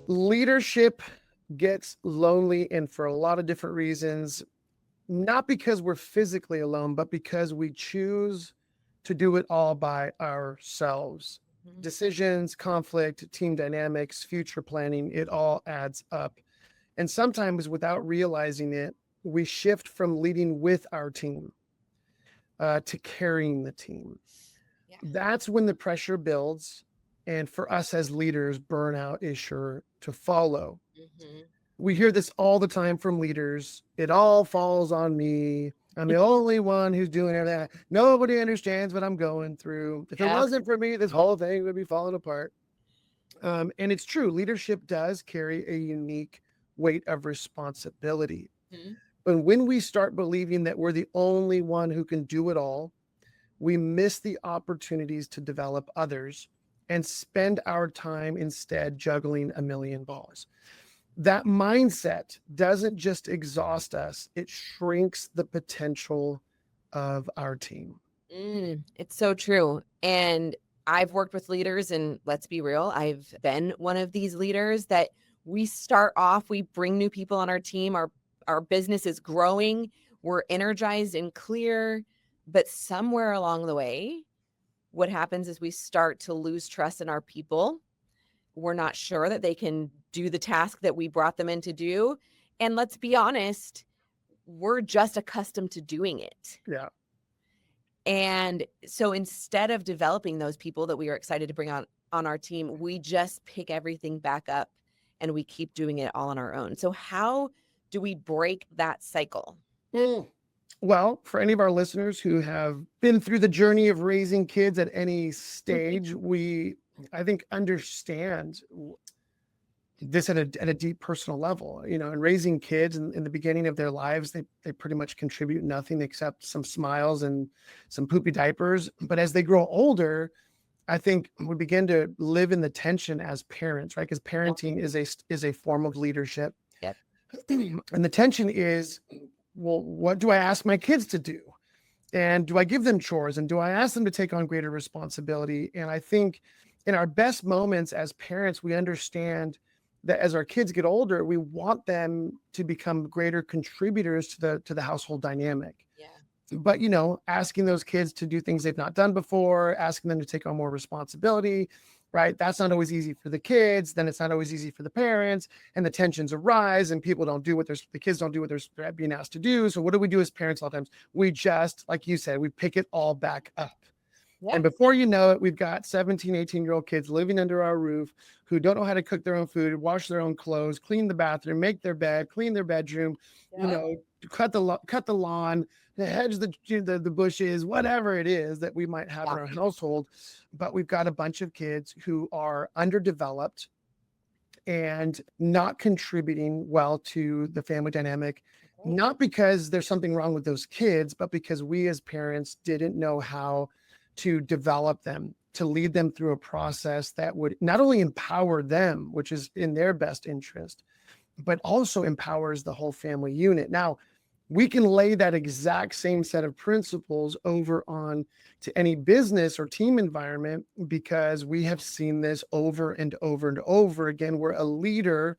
Leadership gets lonely, and for a lot of different reasons, not because we're physically alone, but because we choose to do it all by ourselves. Mhm. Decisions, conflict, team dynamics, future planning, it all adds up. And sometimes without realizing it, we shift from leading with our team to carrying the team. Yeah. That's when the pressure builds. And for us as leaders, burnout is sure to follow. Hmm. We hear this all the time from leaders. It all falls on me. I'm the only one who's doing everything. Nobody understands what I'm going through. If it Yeah. wasn't for me, this whole thing would be falling apart. And it's true. Leadership does carry a unique weight of responsibility. Mhm. But when we start believing that we're the only one who can do it all, we miss the opportunities to develop others and spend our time instead juggling a million balls. That mindset doesn't just exhaust us, it shrinks the potential of our team. It's so true. And I've worked with leaders, and let's be real, I've been one of these leaders that we start off, we bring new people on our team, our business is growing, we're energized and clear, but somewhere along the way, what happens is we start to lose trust in our people. We're not sure that they can do the task that we brought them in to do. And let's be honest, we're just accustomed to doing it. Yeah. And so instead of developing those people that we are excited to bring on our team, we just pick everything back up and we keep doing it all on our own. So how do we break that cycle? Mm. Well, for any of our listeners who have been through the journey of raising kids at any stage, I think, understand this at a deep personal level. And raising kids in the beginning of their lives, they pretty much contribute nothing except some smiles and some poopy diapers. But as they grow older, I think we begin to live in the tension as parents, right? Because parenting is a form of leadership. Yep. And the tension is, well, what do I ask my kids to do? And do I give them chores? And do I ask them to take on greater responsibility? And I think in our best moments as parents, we understand that as our kids get older, we want them to become greater contributors to the household dynamic. Yeah. But asking those kids to do things they've not done before, asking them to take on more responsibility, right? That's not always easy for the kids. Then it's not always easy for the parents, and the tensions arise, and people don't do what the kids don't do what they're being asked to do. So what do we do as parents? A lot of times we just, like you said, we pick it all back up. Yeah. And before you know it, we've got 17, 18-year-old kids living under our roof who don't know how to cook their own food, wash their own clothes, clean the bathroom, make their bed, clean their bedroom, you Yeah. know, cut the lawn, hedge the bushes, whatever it is that we might have in our household. But we've got a bunch of kids who are underdeveloped and not contributing well to the family dynamic, Okay. not because there's something wrong with those kids, but because we as parents didn't know how to develop them, to lead them through a process that would not only empower them, which is in their best interest, but also empowers the whole family unit. Now, we can lay that exact same set of principles over on to any business or team environment because we have seen this over and over and over again, where a leader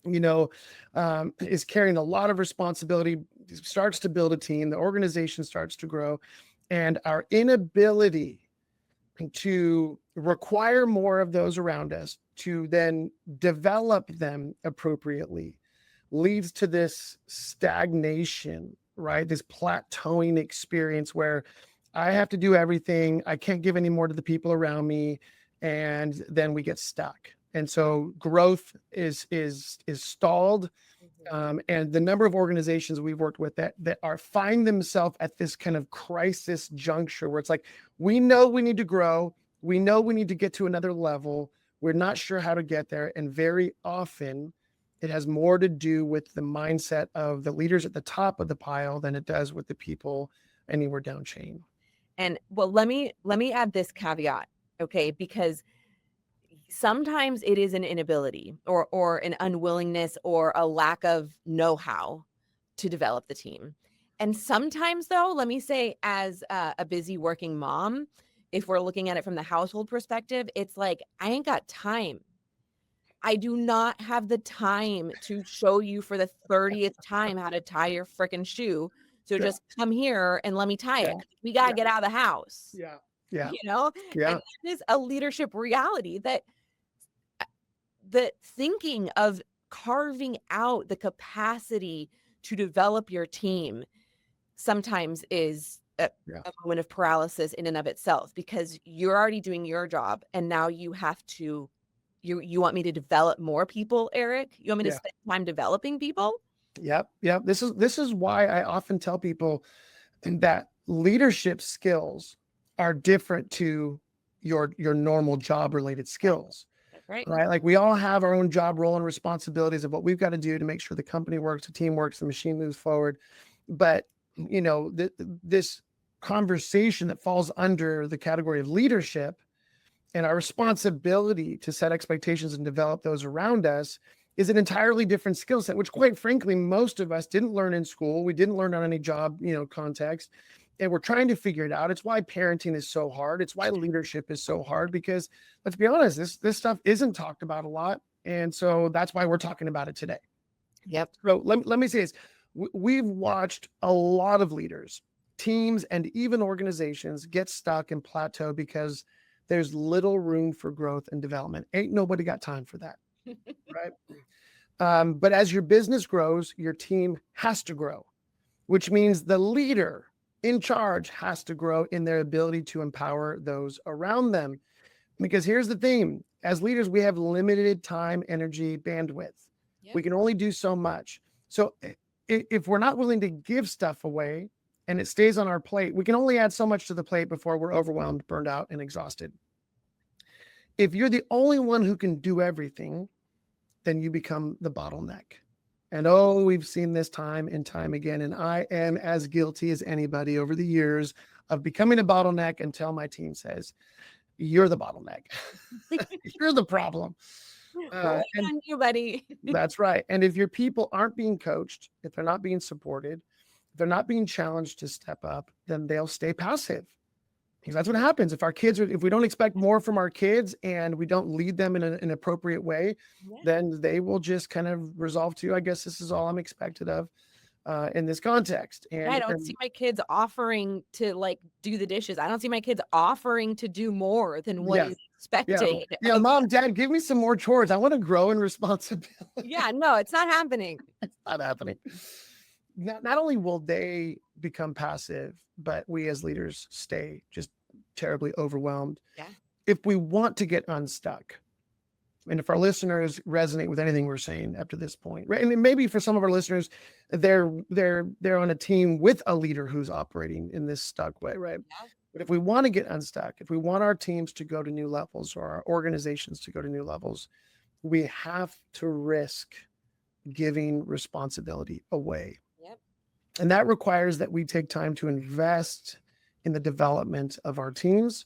is carrying a lot of responsibility, starts to build a team, the organization starts to grow, and our inability to require more of those around us to then develop them appropriately leads to this stagnation, right? This plateauing experience where I have to do everything. I can't give any more to the people around me. And then we get stuck. And so growth is stalled. Mhm. And the number of organizations we've worked with that are find themselves at this kind of crisis juncture where it's like, we know we need to grow. We know we need to get to another level. We're not sure how to get there. And very often it has more to do with the mindset of the leaders at the top of the pile than it does with the people anywhere down chain. And well, let me add this caveat, okay? Because sometimes it is an inability or an unwillingness or a lack of know-how to develop the team. And sometimes though, let me say as a busy working mom, if we're looking at it from the household perspective, it's like I ain't got time I do not have the time to show you for the 30th time how to tie your freaking shoe. So Yeah. just come here and let me tie Yeah. it. We got to Yeah. get out of the house, Yeah. Yeah. you know? Yeah. And that is a leadership reality that the thinking of carving out the capacity to develop your team sometimes is Yeah. a moment of paralysis in and of itself, because you're already doing your job and now you have to you want me to develop more people, Eric? You want me to Yeah. spend time developing people? Yep. Yep. This is why I often tell people that leadership skills are different to your normal job related skills. That's right. Right? Like we all have our own job role and responsibilities of what we've got to do to make sure the company works, the team works, the machine moves forward. But this conversation that falls under the category of leadership and our responsibility to set expectations and develop those around us is an entirely different skill set, which quite frankly, most of us didn't learn in school. We didn't learn on any job, context. And we're trying to figure it out. It's why parenting is so hard. It's why leadership is so hard, because let's be honest, this stuff isn't talked about a lot. And so that's why we're talking about it today. Yep. So let me say this. We've watched a lot of leaders, teams, and even organizations get stuck and plateau because there's little room for growth and development. Ain't nobody got time for that, right? But as your business grows, your team has to grow, which means the leader in charge has to grow in their ability to empower those around them. Because here's the thing, as leaders, we have limited time, energy, bandwidth. Yep. We can only do so much. So if we're not willing to give stuff away and it stays on our plate, we can only add so much to the plate before we're overwhelmed, burned out, and exhausted. If you're the only one who can do everything, then you become the bottleneck. And we've seen this time and time again. And I am as guilty as anybody over the years of becoming a bottleneck until my team says, you're the bottleneck. You're the problem. Right on you, buddy. That's right. And if your people aren't being coached, if they're not being supported, if they're not being challenged to step up, then they'll stay passive. Because that's what happens. If we don't expect more from our kids and we don't lead them in an appropriate way, then they will just kind of resolve to, I guess this is all I'm expected of in this context. And I don't see my kids offering to do the dishes. I don't see my kids offering to do more than what is expected. Yeah, mom, dad, give me some more chores. I want to grow in responsibility. Yeah, no, it's not happening. It's not happening. Not only will they become passive, but we as leaders stay just terribly overwhelmed. Yeah. If we want to get unstuck, and if our listeners resonate with anything we're saying up to this point, right? And maybe for some of our listeners, they're on a team with a leader who's operating in this stuck way, right? Yeah. But if we want to get unstuck, if we want our teams to go to new levels or our organizations to go to new levels, we have to risk giving responsibility away. Yep. And that requires that we take time to invest in the development of our teams.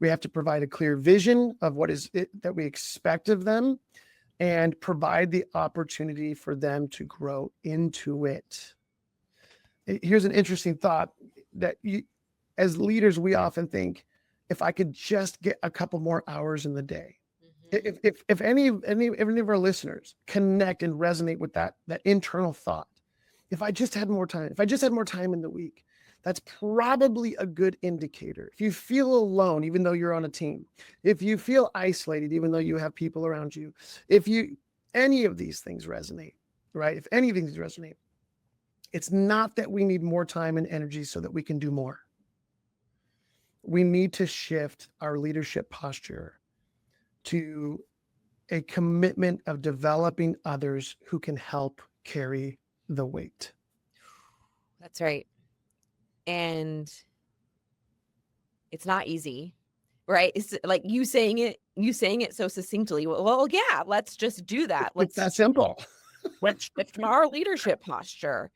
We have to provide a clear vision of what is it that we expect of them and provide the opportunity for them to grow into it. Here's an interesting thought that as leaders, we often think, if I could just get a couple more hours in the day, if any of our listeners connect and resonate with that internal thought, if I just had more time in the week, that's probably a good indicator. If you feel alone, even though you're on a team, if you feel isolated, even though you have people around you, any of these things resonate, right? If any of these resonate, it's not that we need more time and energy so that we can do more. We need to shift our leadership posture to a commitment of developing others who can help carry the weight. That's right. And it's not easy, right? It's like you saying it so succinctly. Well, yeah, let's just do that. It's that simple. Let's shift our leadership posture.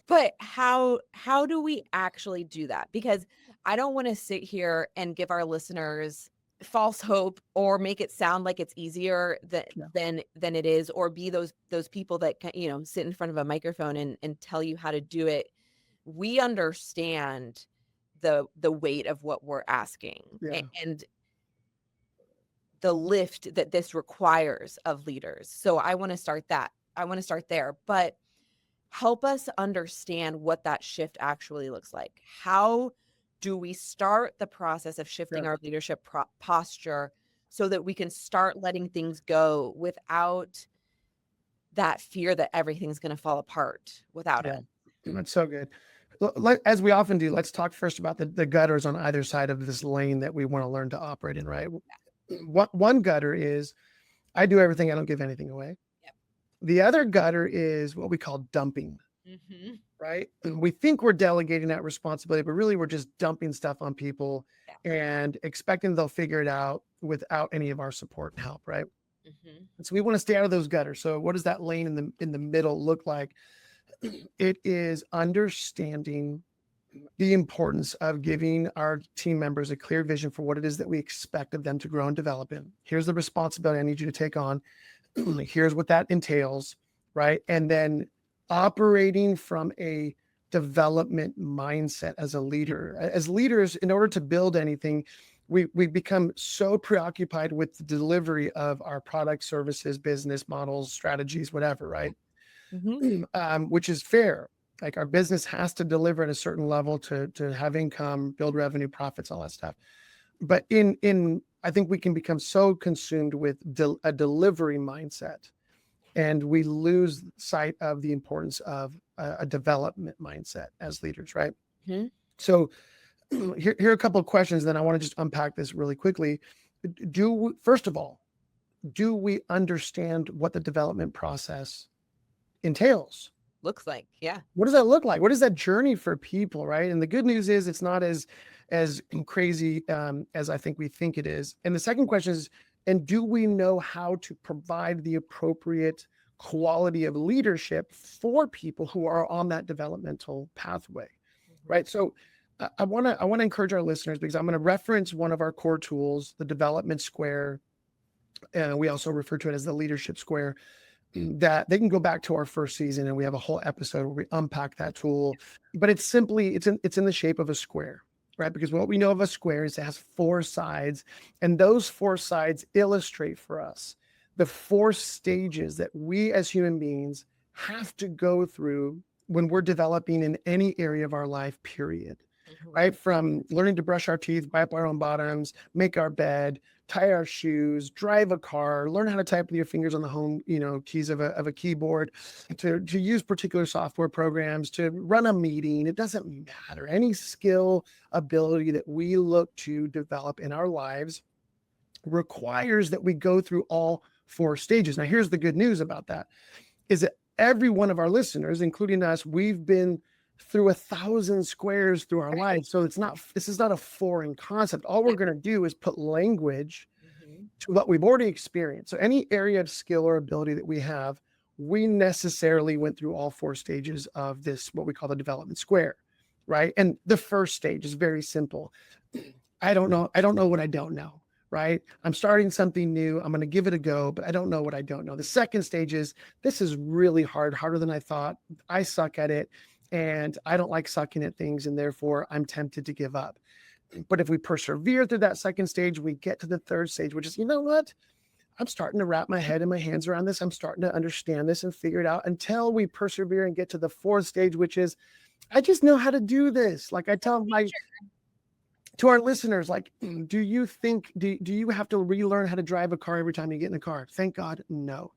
But how do we actually do that? Because I don't want to sit here and give our listeners false hope or make it sound like it's easier than it is, or be those people that sit in front of a microphone and tell you how to do it. We understand the weight of what we're asking. Yeah. And the lift that this requires of leaders. So I want to start that. I want to start there, but help us understand what that shift actually looks like. How do we start the process of shifting Sure. our leadership posture so that we can start letting things go without that fear that everything's going to fall apart without Yeah. it? That's so good. As we often do, let's talk first about the gutters on either side of this lane that we want to learn to operate in, right? One gutter is I do everything, I don't give anything away. Yep. The other gutter is what we call dumping, Mm-hmm. right? And we think we're delegating that responsibility, but really we're just dumping stuff on people and expecting they'll figure it out without any of our support and help, right? Mm-hmm. So we want to stay out of those gutters. So what does that lane in the middle look like? It is understanding the importance of giving our team members a clear vision for what it is that we expect of them to grow and develop in. Here's the responsibility I need you to take on. Here's what that entails, right? And then operating from a development mindset as a leader. As leaders, in order to build anything, we become so preoccupied with the delivery of our products, services, business models, strategies, whatever, right? Mm-hmm. Which is fair. Like our business has to deliver at a certain level to have income, build revenue, profits, all that stuff. But I think we can become so consumed with a delivery mindset, and we lose sight of the importance of a development mindset as leaders, right? Mm-hmm. So here are a couple of questions. Then I want to just unpack this really quickly. First of all, do we understand what the development process entails? Looks like, yeah. What does that look like? What is that journey for people, right? And the good news is it's not as crazy as I think we think it is. And the second question is, and do we know how to provide the appropriate quality of leadership for people who are on that developmental pathway, right? So I want to encourage our listeners, because I'm going to reference one of our core tools, the development square. And we also refer to it as the leadership square. That they can go back to our first season, and we have a whole episode where we unpack that tool. But it's simply it's in the shape of a square, right? Because what we know of a square is it has four sides, and those four sides illustrate for us the four stages that we as human beings have to go through when we're developing in any area of our life, period. Right? From learning to brush our teeth, wipe our own bottoms, make our bed, tie our shoes, drive a car, learn how to type with your fingers on the home, keys of a keyboard, to use particular software programs, to run a meeting. It doesn't matter. Any skill, ability that we look to develop in our lives requires that we go through all four stages. Now, here's the good news about that, is that every one of our listeners, including us, we've been through 1,000 squares through our life. So this is not a foreign concept. All we're going to do is put language to what we've already experienced. So any area of skill or ability that we have, we necessarily went through all four stages of this, what we call the development square, right? And the first stage is very simple. I don't know what I don't know, right? I'm starting something new. I'm going to give it a go, but I don't know what I don't know. The second stage is, this is really hard, harder than I thought. I suck at it. And I don't like sucking at things, and therefore I'm tempted to give up. But if we persevere through that second stage, we get to the third stage, which is, you know what? I'm starting to wrap my head and my hands around this. I'm starting to understand this and figure it out, until we persevere and get to the fourth stage, which is, I just know how to do this. Like I tell to our listeners, like, do you have to relearn how to drive a car every time you get in a car? Thank God, no.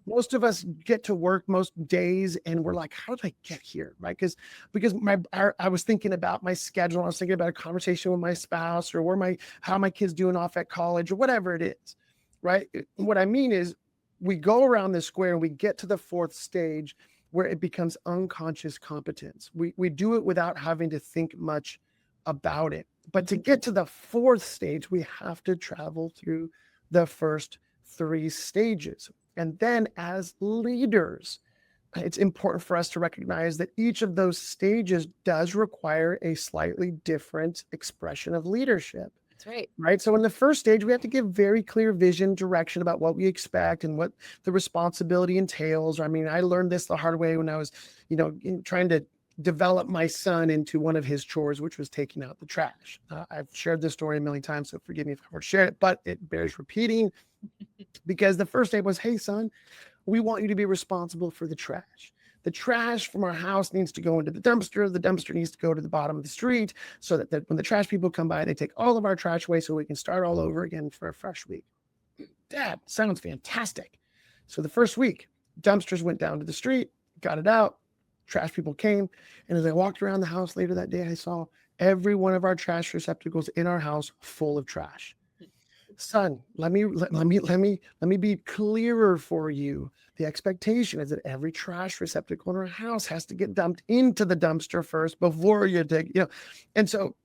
Most of us get to work most days and we're like, how did I get here? Right? Because I was thinking about my schedule. I was thinking about a conversation with my spouse, or how my kids doing off at college, or whatever it is. Right? What I mean is, we go around this square and we get to the fourth stage, where it becomes unconscious competence. We do it without having to think much about it. But to get to the fourth stage, we have to travel through the first three stages. And then as leaders, it's important for us to recognize that each of those stages does require a slightly different expression of leadership. That's right. Right. So in the first stage, we have to give very clear vision, direction about what we expect and what the responsibility entails. I mean, I learned this the hard way when I was, trying to develop my son into one of his chores, which was taking out the trash. I've shared this story a million times, so forgive me if I were to share it, but it bears repeating because the first day was, hey, son, we want you to be responsible for the trash. The trash from our house needs to go into the dumpster. The dumpster needs to go to the bottom of the street so that when the trash people come by, they take all of our trash away so we can start all over again for a fresh week. Dad, sounds fantastic. So the first week, dumpsters went down to the street, got it out. Trash people came, and as I walked around the house later that day, I saw every one of our trash receptacles in our house full of trash. Son, let me be clearer for you. The expectation is that every trash receptacle in our house has to get dumped into the dumpster first before you take, and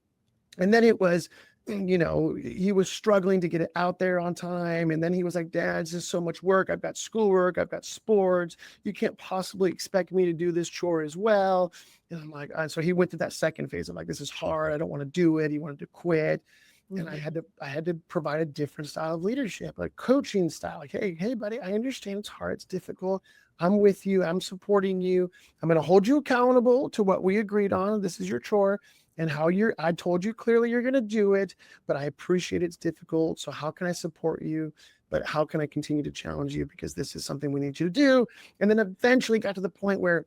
then it was, he was struggling to get it out there on time. And then he was like, Dad, it's just so much work. I've got schoolwork. I've got sports. You can't possibly expect me to do this chore as well. And I'm like, so he went through that second phase. I'm like, this is hard. I don't want to do it. He wanted to quit. And I had to provide a different style of leadership, like coaching style. Like, hey, buddy, I understand it's hard. It's difficult. I'm with you. I'm supporting you. I'm going to hold you accountable to what we agreed on. This is your chore. And I told you clearly you're going to do it, but I appreciate it's difficult. So how can I support you? But how can I continue to challenge you? Because this is something we need you to do. And then eventually got to the point where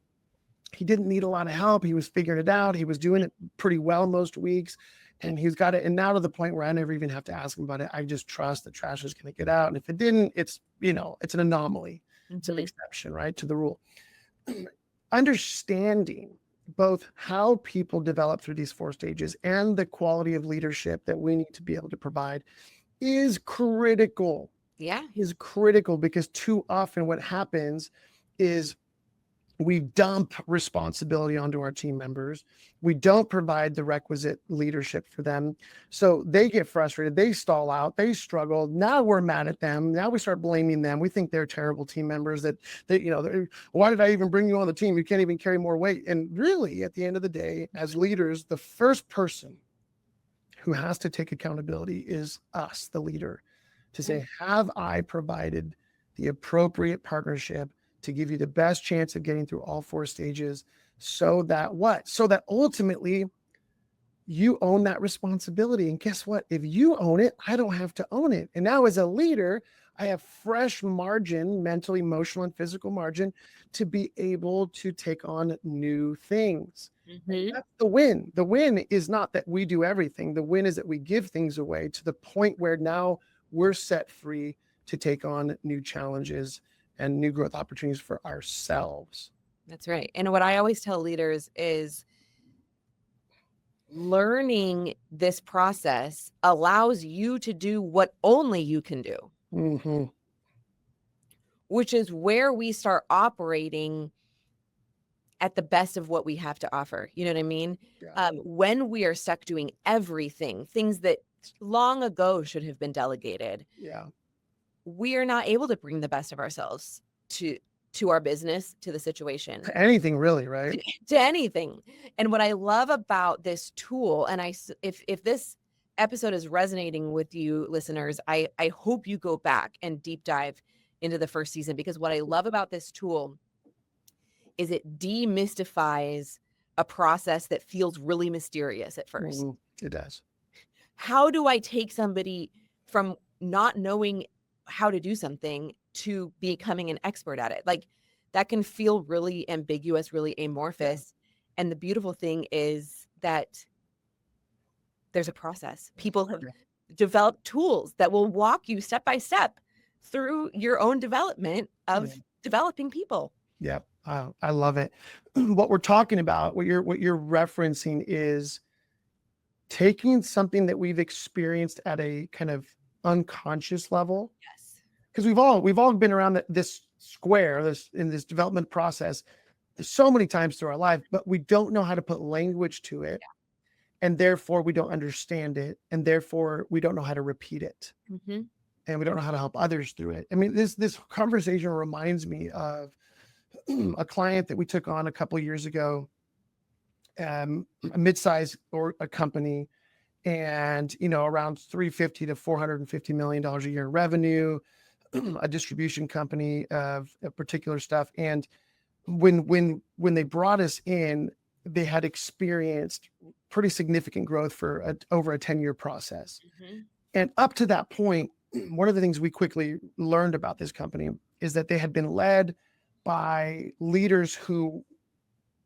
he didn't need a lot of help. He was figuring it out. He was doing it pretty well most weeks. And he's got it. And now to the point where I never even have to ask him about it. I just trust the trash is going to get out. And if it didn't, it's an anomaly. It's an exception, right, to the rule. Understanding both how people develop through these 4 stages and the quality of leadership that we need to be able to provide is critical. Yeah. Is critical because too often what happens is we dump responsibility onto our team members. We don't provide the requisite leadership for them. So they get frustrated. They stall out. They struggle. Now we're mad at them. Now we start blaming them. We think they're terrible team members that why did I even bring you on the team? You can't even carry more weight. And really, at the end of the day, as leaders, the first person who has to take accountability is us, the leader, to say, have I provided the appropriate partnership to give you the best chance of getting through all 4 stages so that ultimately you own that responsibility. And guess what? If you own it, I don't have to own it. And now as a leader, I have fresh margin, mental, emotional, and physical margin to be able to take on new things. That's the win. The win is not that we do everything. The win is that we give things away to the point where now we're set free to take on new challenges and new growth opportunities for ourselves. That's right. And what I always tell leaders is learning this process allows you to do what only you can do, which is where we start operating at the best of what we have to offer. You know what I mean? Yeah. When we are stuck doing everything, things that long ago should have been delegated. Yeah. We are not able to bring the best of ourselves to our business, to the situation. To anything really, right? To anything. And what I love about this tool, and if this episode is resonating with you listeners, I hope you go back and deep dive into the first season, because what I love about this tool is it demystifies a process that feels really mysterious at first. It does. How do I take somebody from not knowing how to do something to becoming an expert at it? Like, that can feel really ambiguous, really amorphous. And the beautiful thing is that there's a process. People have developed tools that will walk you step by step through your own development of developing people. Yeah. I love it. What we're talking about, what you're referencing is taking something that we've experienced at a kind of unconscious level. Yes. Because we've all been around this square, in this development process so many times through our life, but we don't know how to put language to it. Yeah. And therefore we don't understand it. And therefore we don't know how to repeat it. And we don't know how to help others through it. I mean, this conversation reminds me of a client that we took on a couple of years ago, a mid-size or a company, and around $350 to $450 million a year in revenue, a distribution company of particular stuff. And when they brought us in, they had experienced pretty significant growth for over a 10-year process. Mm-hmm. And up to that point, one of the things we quickly learned about this company is that they had been led by leaders who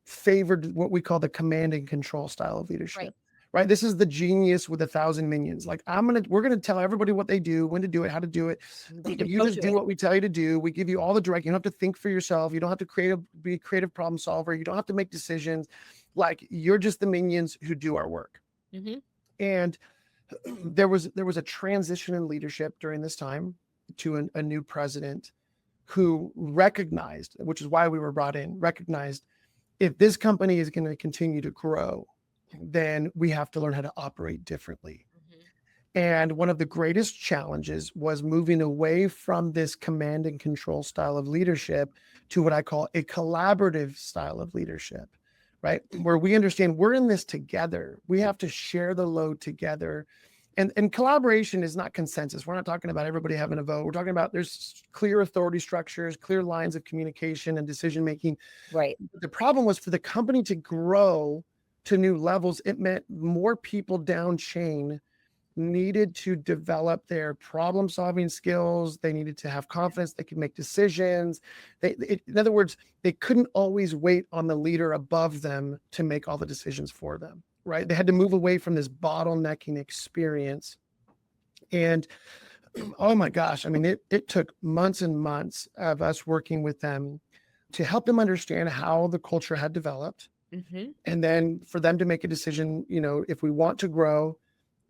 favored what we call the command and control style of leadership. Right. This is the genius with 1,000 minions. Like we're going to tell everybody what they do, when to do it, how to do it. You just do what we tell you to do. We give you all the direct. You don't have to think for yourself. You don't have to be a creative problem solver. You don't have to make decisions. Like, you're just the minions who do our work. Mm-hmm. And there was a transition in leadership during this time to a new president who recognized, which is why we were brought in, recognized if this company is going to continue to grow, then we have to learn how to operate differently. Mm-hmm. And one of the greatest challenges was moving away from this command and control style of leadership to what I call a collaborative style of leadership, right? Where we understand we're in this together. We have to share the load together. And collaboration is not consensus. We're not talking about everybody having a vote. We're talking about there's clear authority structures, clear lines of communication and decision-making. Right. The problem was, for the company to grow to new levels, it meant more people down chain needed to develop their problem solving skills. They needed to have confidence they could make decisions. In other words, they couldn't always wait on the leader above them to make all the decisions for them, right? They had to move away from this bottlenecking experience. And oh my gosh, I mean, it took months and months of us working with them to help them understand how the culture had developed. Mm-hmm. And then for them to make a decision, if we want to grow,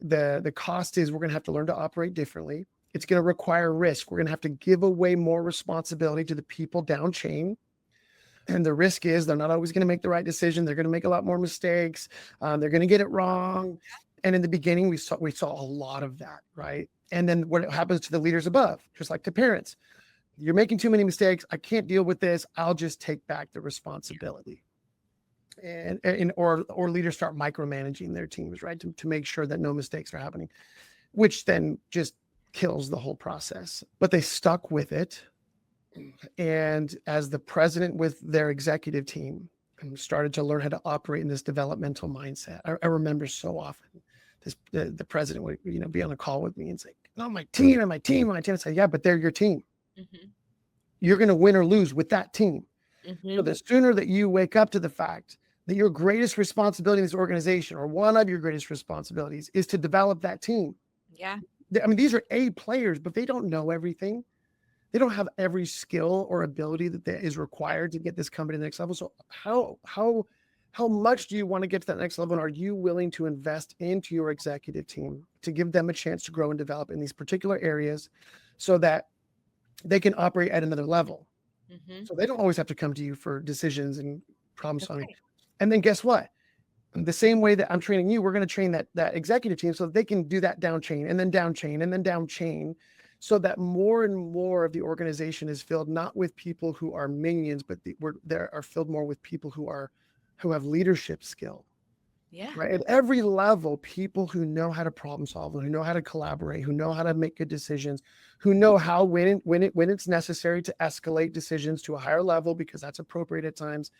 the cost is we're going to have to learn to operate differently. It's going to require risk. We're going to have to give away more responsibility to the people down chain. And the risk is they're not always going to make the right decision. They're going to make a lot more mistakes. They're going to get it wrong. And in the beginning, we saw a lot of that, right? And then what happens to the leaders above, just like to parents, you're making too many mistakes. I can't deal with this. I'll just take back the responsibility. Or leaders start micromanaging their teams, right? To make sure that no mistakes are happening, which then just kills the whole process. But they stuck with it. And as the president with their executive team started to learn how to operate in this developmental mindset, I remember so often the president would, be on a call with me and say, "No, my team. I say, "Yeah, but they're your team. Mm-hmm. You're going to win or lose with that team." Mm-hmm. So the sooner that you wake up to the fact that your greatest responsibility in this organization, or one of your greatest responsibilities, is to develop that team. Yeah. I mean, these are A players, but they don't know everything. They don't have every skill or ability that is required to get this company to the next level. So how much do you want to get to that next level? And are you willing to invest into your executive team to give them a chance to grow and develop in these particular areas so that they can operate at another level? Mm-hmm. So they don't always have to come to you for decisions and problem solving. Okay. And then guess what? The same way that I'm training you, we're going to train that executive team so that they can do that down chain and then down chain and then down chain, so that more and more of the organization is filled not with people who are minions, but they are filled more with people who have leadership skill. Yeah. Right. At every level, people who know how to problem solve, who know how to collaborate, who know how to make good decisions, who know how when it's necessary to escalate decisions to a higher level because that's appropriate at times,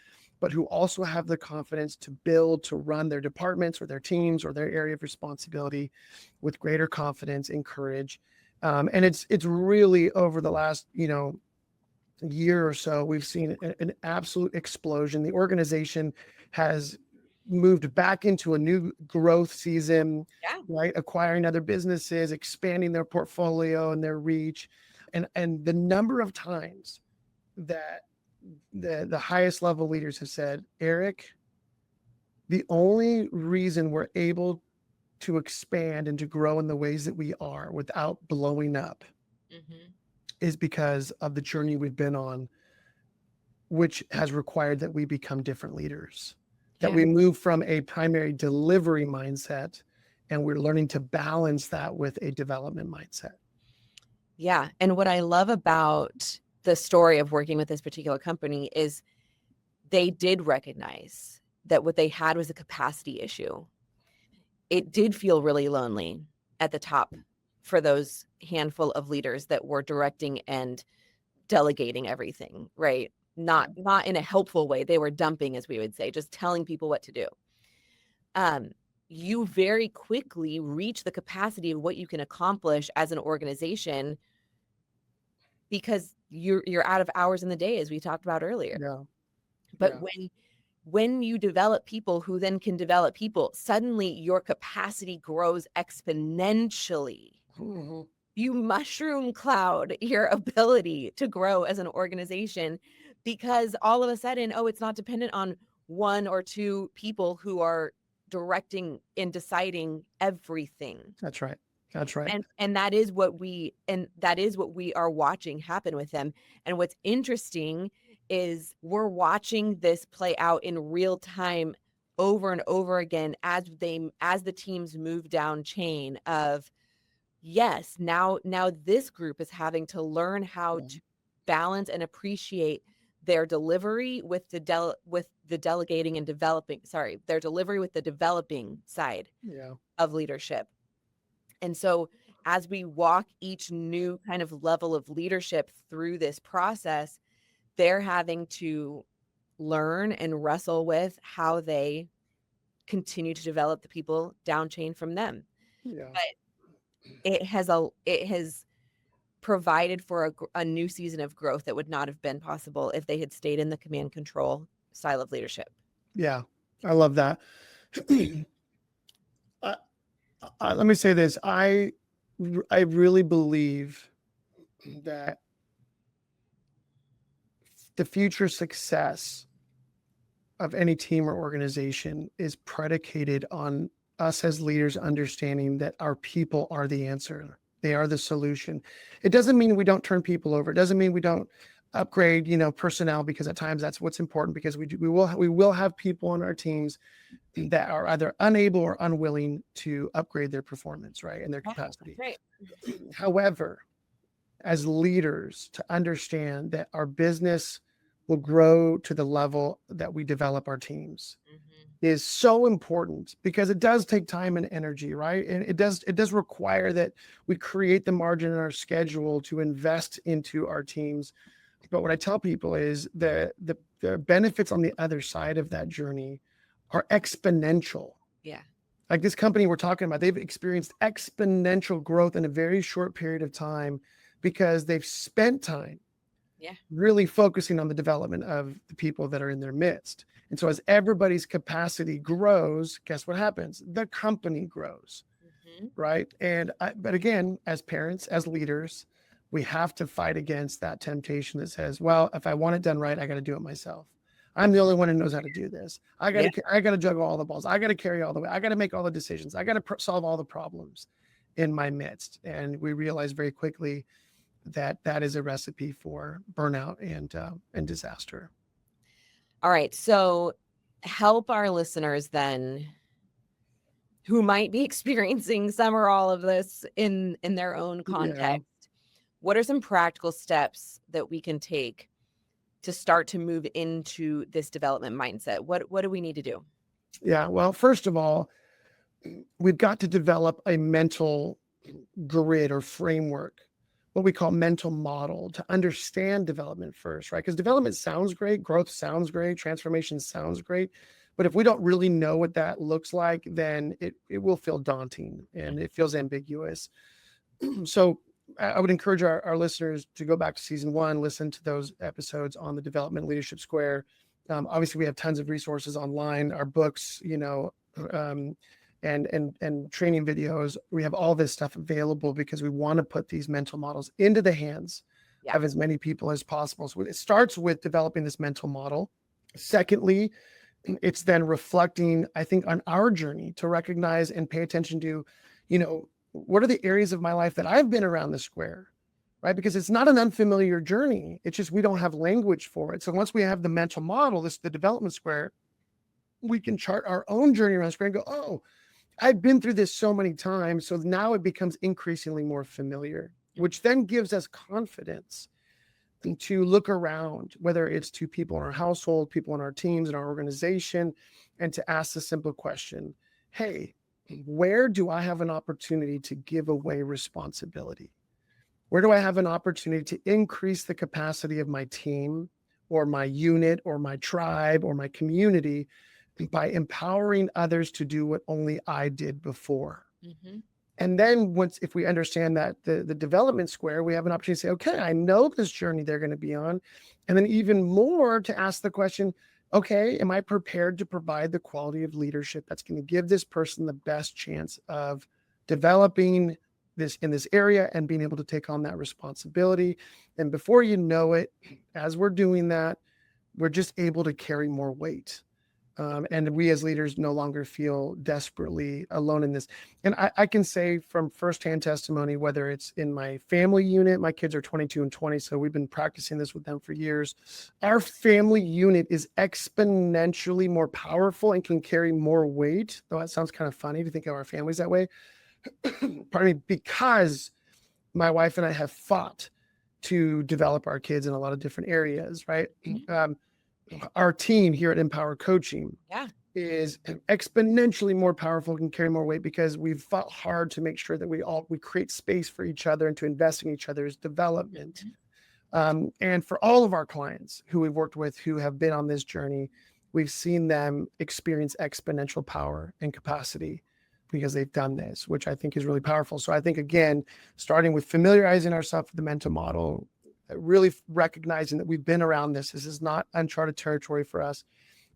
but who also have the confidence to build, to run their departments or their teams or their area of responsibility with greater confidence and courage. And it's really over the last, year or so, we've seen an absolute explosion. The organization has moved back into a new growth season, right? Acquiring other businesses, expanding their portfolio and their reach. And the number of times that the highest level leaders have said, "Eric, the only reason we're able to expand and to grow in the ways that we are without blowing up is because of the journey we've been on, which has required that we become different leaders, that we move from a primary delivery mindset and we're learning to balance that with a development mindset." Yeah. And what I love about the story of working with this particular company is they did recognize that what they had was a capacity issue. It did feel really lonely at the top for those handful of leaders that were directing and delegating everything, right? not in a helpful way. They were dumping, as we would say, just telling people what to do. You very quickly reach the capacity of what you can accomplish as an organization because you're out of hours in the day, as we talked about earlier. Yeah. But Yeah. when you develop people who then can develop people, suddenly your capacity grows exponentially. Mhm. You mushroom cloud your ability to grow as an organization because all of a sudden, oh, it's not dependent on one or two people who are directing and deciding everything. That's right. That's right. And that is what we are watching happen with them. And what's interesting is we're watching this play out in real time over and over again as the teams move down chain of, yes, now this group is having to learn how to balance and appreciate their delivery with the delegating and developing, their delivery with the developing side Yeah. of leadership. And so as we walk each new kind of level of leadership through this process, they're having to learn and wrestle with how they continue to develop the people down chain from them. Yeah. But it has provided for a new season of growth that would not have been possible if they had stayed in the command control style of leadership. Yeah. I love that. Let me say this. I really believe that the future success of any team or organization is predicated on us as leaders understanding that our people are the answer. They are the solution. It doesn't mean we don't turn people over. It doesn't mean we don't upgrade, personnel, because at times that's what's important, because we will have people on our teams that are either unable or unwilling to upgrade their performance, right, and their capacity. Right. However, as leaders, to understand that our business will grow to the level that we develop our teams is so important, because it does take time and energy, right? And it does require that we create the margin in our schedule to invest into our teams. But what I tell people is the benefits on the other side of that journey are exponential. Yeah. Like this company we're talking about, they've experienced exponential growth in a very short period of time because they've spent time really focusing on the development of the people that are in their midst. And so as everybody's capacity grows, guess what happens? The company grows, right? But again, as parents, as leaders, we have to fight against that temptation that says, well, if I want it done right, I got to do it myself. I'm the only one who knows how to do this. I got to juggle all the balls. I got to carry all the way. I got to make all the decisions. I got to solve all the problems in my midst. And we realize very quickly that is a recipe for burnout and disaster. All right. So help our listeners then who might be experiencing some or all of this in their own context. Yeah. What are some practical steps that we can take to start to move into this development mindset? What do we need to do? Yeah. Well, first of all, we've got to develop a mental grid or framework, what we call mental model, to understand development first, right? Because development sounds great, growth sounds great, transformation sounds great. But if we don't really know what that looks like, then it will feel daunting and it feels ambiguous. So I would encourage our listeners to go back to season 1, listen to those episodes on the Development Leadership Square. Obviously, we have tons of resources online, our books, and training videos. We have all this stuff available because we want to put these mental models into the hands of as many people as possible. So it starts with developing this mental model. Secondly, it's then reflecting, I think, on our journey to recognize and pay attention to, what are the areas of my life that I've been around the square, right? Because it's not an unfamiliar journey. It's just we don't have language for it. So once we have the mental model, the development square, we can chart our own journey around the square and go, oh, I've been through this so many times. So now it becomes increasingly more familiar, which then gives us confidence to look around, whether it's to people in our household, people in our teams, in our organization, and to ask the simple question, hey, where do I have an opportunity to give away responsibility? Where do I have an opportunity to increase the capacity of my team or my unit or my tribe or my community by empowering others to do what only I did before. Mhm. And then if we understand that the development square, we have an opportunity to say, okay, I know this journey they're going to be on. And then even more to ask the question, okay, am I prepared to provide the quality of leadership that's going to give this person the best chance of developing this in this area and being able to take on that responsibility? And before you know it, as we're doing that, we're just able to carry more weight. And we as leaders no longer feel desperately alone in this. And I can say from firsthand testimony, whether it's in my family unit, my kids are 22 and 20, so we've been practicing this with them for years. Our family unit is exponentially more powerful and can carry more weight, though that sounds kind of funny to think of our families that way. Pardon me, because my wife and I have fought to develop our kids in a lot of different areas, right? Our team here at Empower Coaching is exponentially more powerful, can carry more weight because we've fought hard to make sure that we create space for each other and to invest in each other's development. And for all of our clients who we've worked with who have been on this journey, we've seen them experience exponential power and capacity because they've done this, which I think is really powerful. So I think, again, starting with familiarizing ourselves with the mental model, really recognizing that we've been around this. This is not uncharted territory for us,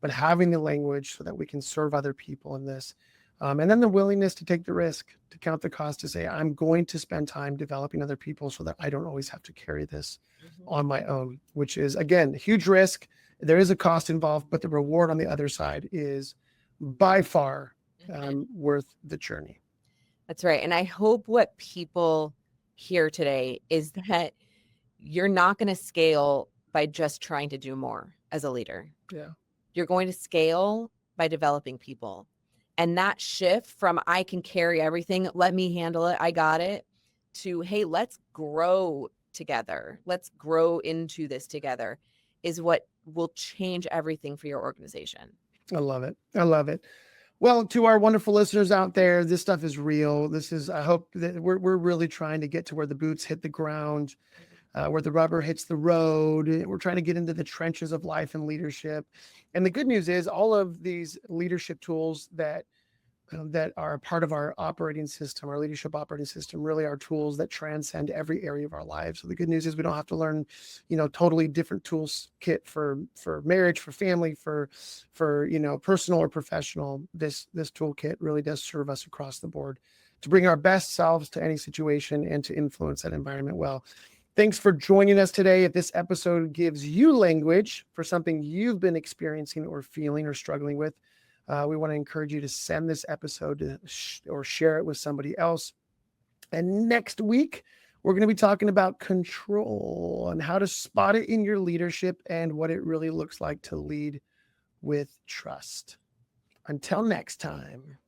but having the language so that we can serve other people in this. And then the willingness to take the risk, to count the cost, to say, I'm going to spend time developing other people so that I don't always have to carry this on my own, which is, again, a huge risk. There is a cost involved, but the reward on the other side is by far worth the journey. That's right. And I hope what people hear today is that you're not going to scale by just trying to do more as a leader. Yeah. You're going to scale by developing people. And that shift from I can carry everything, let me handle it, I got it, to hey, let's grow together. Let's grow into this together is what will change everything for your organization. I love it. I love it. Well, to our wonderful listeners out there, this stuff is real. I hope that we're really trying to get to where the boots hit the ground, where the rubber hits the road. We're trying to get into the trenches of life and leadership. And the good news is all of these leadership tools that are a part of our operating system, our leadership operating system, really are tools that transcend every area of our lives. So the good news is we don't have to learn, totally different tools kit for marriage, for family, for personal or professional. This toolkit really does serve us across the board to bring our best selves to any situation and to influence that environment well. Thanks for joining us today. If this episode gives you language for something you've been experiencing or feeling or struggling with, we want to encourage you to send this episode or share it with somebody else. And next week, we're going to be talking about control and how to spot it in your leadership and what it really looks like to lead with trust. Until next time.